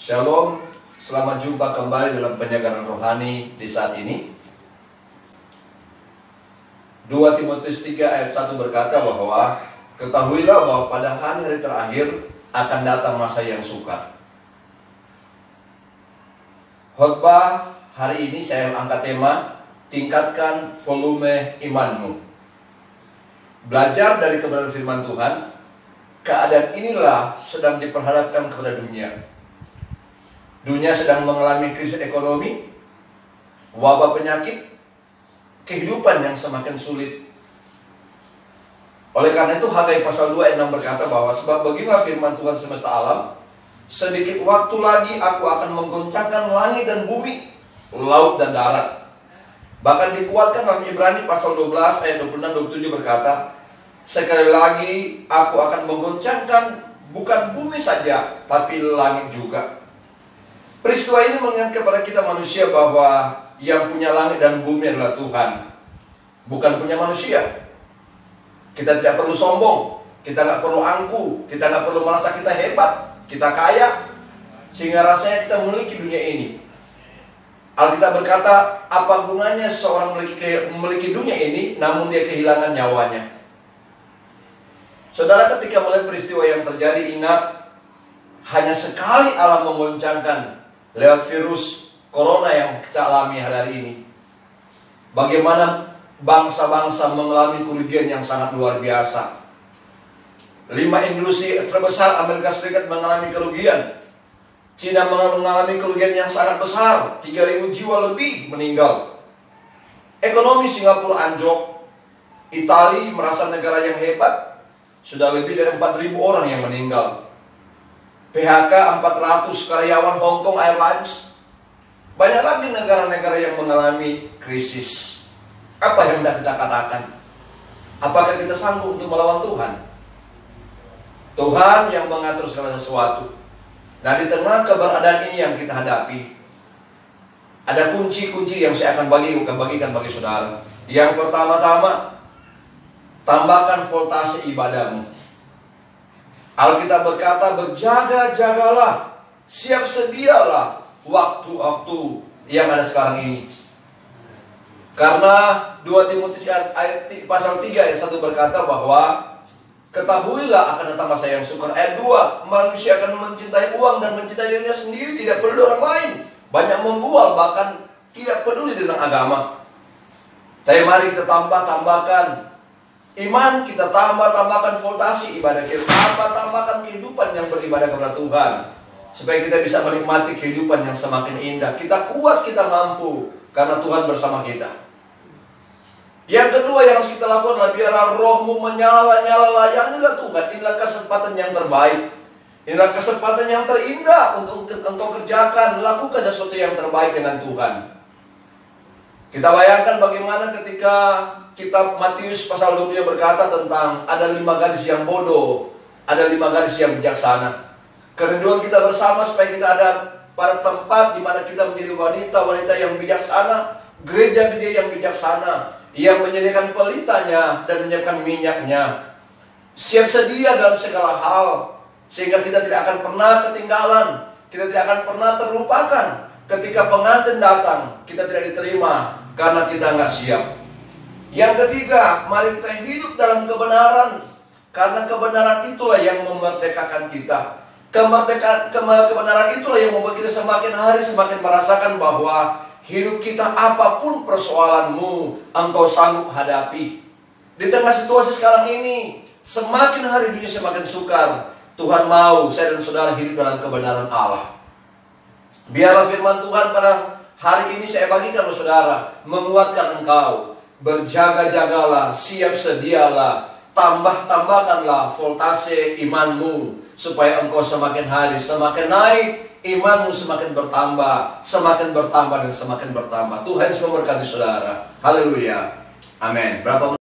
Shalom, selamat jumpa kembali dalam penyegaran rohani di saat ini. 2 Timotius 3 ayat 1 berkata bahwa ketahuilah bahwa pada hari-hari terakhir akan datang masa yang sukar. Khotbah hari ini saya angkat tema tingkatkan volume imanmu. Belajar dari kebenaran firman Tuhan, keadaan inilah sedang diperhadapkan kepada dunia. Dunia sedang mengalami krisis ekonomi, wabah penyakit, kehidupan yang semakin sulit. Oleh karena itu Hagai pasal 2 ayat 6 berkata bahwa sebab beginilah firman Tuhan semesta alam, sedikit waktu lagi aku akan menggoncangkan langit dan bumi, laut dan darat. Bahkan dikuatkan dalam Ibrani pasal 12 ayat 26-27 berkata, sekali lagi aku akan menggoncangkan bukan bumi saja, tapi langit juga. Peristiwa ini mengingatkan kepada kita manusia bahwa yang punya langit dan bumi adalah Tuhan, bukan punya manusia. Kita tidak perlu sombong, kita nggak perlu angku, kita nggak perlu merasa kita hebat, kita kaya, sehingga rasanya kita memiliki dunia ini. Alkitab berkata, apa gunanya seorang memiliki dunia ini, namun dia kehilangan nyawanya. Saudara, ketika melihat peristiwa yang terjadi, ingat, hanya sekali Allah menggoncangkan lewat virus corona yang kita alami hari ini. Bagaimana bangsa-bangsa mengalami kerugian yang sangat luar biasa. 5 industri terbesar Amerika Serikat mengalami kerugian. Cina mengalami kerugian yang sangat besar, 3.000 jiwa lebih meninggal. Ekonomi Singapura anjlok. Italia merasa negara yang hebat, sudah lebih dari 4.000 orang yang meninggal. PHK 400 karyawan Hong Kong Airlines. Banyak lagi negara-negara yang mengalami krisis. Apa yang hendak kita katakan? Apakah kita sanggup untuk melawan Tuhan? Tuhan yang mengatur segala sesuatu. Nah, di tengah keberadaan ini yang kita hadapi, ada kunci-kunci yang saya akan bagikan bagi saudara. Yang pertama-tama, tambahkan voltase ibadahmu. Alkitab berkata, berjaga-jagalah, siap sedialah waktu-waktu yang ada sekarang ini. Karena 2 Timotius pasal 3 ayat 1 berkata bahwa ketahuilah akan datang masa yang sukar. Ayat 2, manusia akan mencintai uang dan mencintai dirinya sendiri, tidak peduli orang lain. Banyak membual, bahkan tidak peduli dengan agama. Tapi mari kita tambahkan iman, kita tambahkan voltasi ibadah kita, tambahkan kehidupan yang beribadah kepada Tuhan, supaya kita bisa menikmati kehidupan yang semakin indah. Kita kuat, kita mampu, karena Tuhan bersama kita. Yang kedua yang harus kita lakukan adalah biarlah rohmu menyala-nyala. Inilah Tuhan, inilah kesempatan yang terbaik, inilah kesempatan yang terindah untuk engkau kerjakan. Lakukan sesuatu yang terbaik dengan Tuhan. Kita bayangkan bagaimana ketika kitab Matius pasal 20 berkata tentang ada 5 gadis yang bodoh, ada 5 gadis yang bijaksana. Kerinduan kita bersama supaya kita ada pada tempat di mana kita menjadi wanita-wanita yang bijaksana, gereja-gereja yang bijaksana, yang menyediakan pelitanya dan menyiapkan minyaknya, siap sedia dalam segala hal, sehingga kita tidak akan pernah ketinggalan, kita tidak akan pernah terlupakan. Ketika pengantin datang, kita tidak diterima karena kita nggak siap. Yang ketiga, mari kita hidup dalam kebenaran, karena kebenaran itulah yang memerdekakan kita. Kebenaran itulah yang membuat kita semakin hari semakin merasakan bahwa hidup kita, apapun persoalanmu, engkau sanggup hadapi. Di tengah situasi sekarang ini, semakin hari dunia semakin sukar. Tuhan mau saya dan saudara hidup dalam kebenaran Allah. Biarlah firman Tuhan pada hari ini saya bagikan kepada saudara, menguatkan engkau. Berjaga-jagalah, siap sedialah, tambahkanlah voltase imanmu, supaya engkau semakin hari semakin naik, imanmu semakin bertambah dan semakin bertambah. Tuhan Yesus memberkati saudara. Haleluya. Amin. Berapa